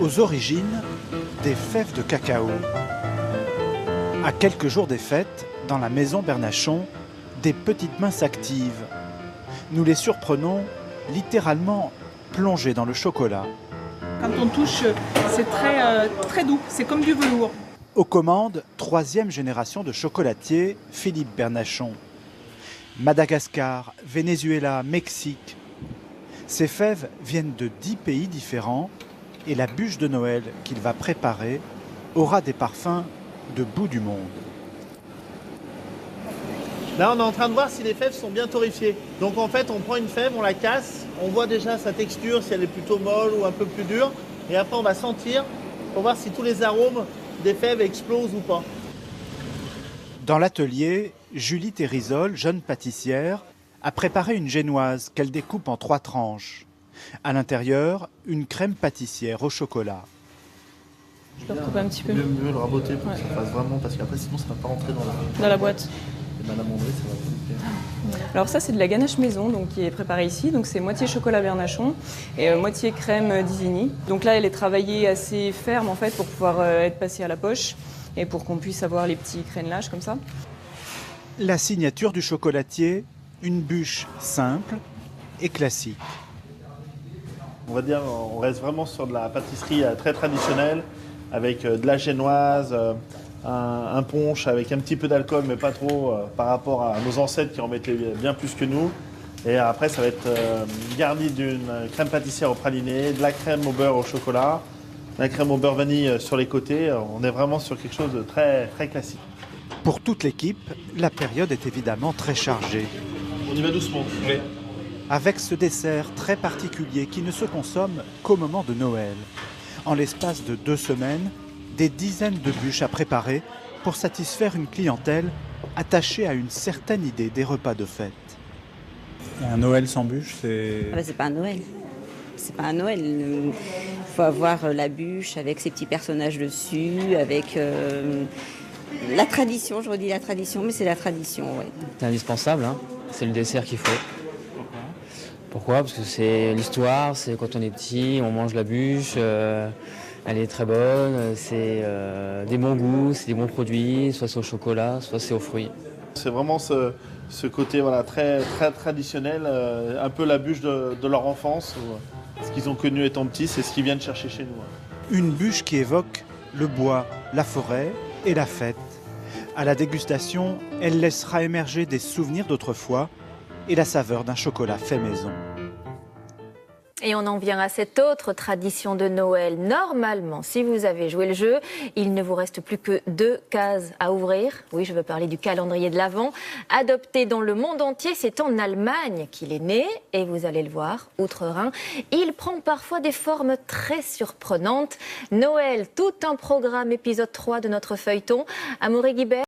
aux origines des fèves de cacao. À quelques jours des fêtes, dans la maison Bernachon, des petites mains s'activent. Nous les surprenons littéralement plongées dans le chocolat. Quand on touche, c'est très doux, c'est comme du velours. Aux commandes, troisième génération de chocolatier, Philippe Bernachon. Madagascar, Venezuela, Mexique. Ces fèves viennent de 10 pays différents et la bûche de Noël qu'il va préparer aura des parfums de bout du monde. Là, on est en train de voir si les fèves sont bien torréfiées. Donc en fait, on prend une fève, on la casse, on voit déjà sa texture, si elle est plutôt molle ou un peu plus dure. Et après, on va sentir pour voir si tous les arômes des fèves explosent ou pas. Dans l'atelier, Julie Thérisol, jeune pâtissière, a préparé une génoise qu'elle découpe en 3 tranches. À l'intérieur, une crème pâtissière au chocolat. Je peux recouper un petit peu. Mieux le raboter pour que ça fasse vraiment, parce qu'après sinon ça ne va pas rentrer Dans la boîte. Et Madame André, ça va pas nous plaire. Alors ça, c'est de la ganache maison donc, qui est préparée ici. Donc c'est moitié chocolat Bernachon et moitié crème d'Isigny. Donc là, elle est travaillée assez ferme en fait pour pouvoir être passée à la poche et pour qu'on puisse avoir les petits crénelages comme ça. La signature du chocolatier, une bûche simple et classique. On va dire, on reste vraiment sur de la pâtisserie très traditionnelle, avec de la génoise, un punch avec un petit peu d'alcool, mais pas trop par rapport à nos ancêtres qui en mettaient bien plus que nous. Et après, ça va être garni d'une crème pâtissière au praliné, de la crème au beurre au chocolat, de la crème au beurre vanille sur les côtés. On est vraiment sur quelque chose de très, très classique. Pour toute l'équipe, la période est évidemment très chargée. On y va doucement. Oui. Avec ce dessert très particulier qui ne se consomme qu'au moment de Noël. En l'espace de 2 semaines, des dizaines de bûches à préparer pour satisfaire une clientèle attachée à une certaine idée des repas de fête. Un Noël sans bûche, c'est... Ah bah, c'est pas un Noël. C'est pas un Noël. Il faut avoir la bûche avec ses petits personnages dessus, avec la tradition. Je redis la tradition, mais c'est la tradition, ouais. C'est indispensable, hein. C'est le dessert qu'il faut. Pourquoi ? Parce que c'est l'histoire, c'est quand on est petit, on mange la bûche, elle est très bonne, c'est des bons goûts, c'est des bons produits, soit c'est au chocolat, soit c'est aux fruits. C'est vraiment ce côté voilà, très, très traditionnel, un peu la bûche de leur enfance, ce qu'ils ont connu étant petits, c'est ce qu'ils viennent chercher chez nous. Une bûche qui évoque le bois, la forêt et la fête. À la dégustation, elle laissera émerger des souvenirs d'autrefois et la saveur d'un chocolat fait maison. Et on en vient à cette autre tradition de Noël. Normalement, si vous avez joué le jeu, il ne vous reste plus que 2 cases à ouvrir. Oui, je veux parler du calendrier de l'Avent. Adopté dans le monde entier, c'est en Allemagne qu'il est né. Et vous allez le voir, outre-Rhin, il prend parfois des formes très surprenantes. Noël, tout un programme, épisode 3 de notre feuilleton. Amaury Guibert.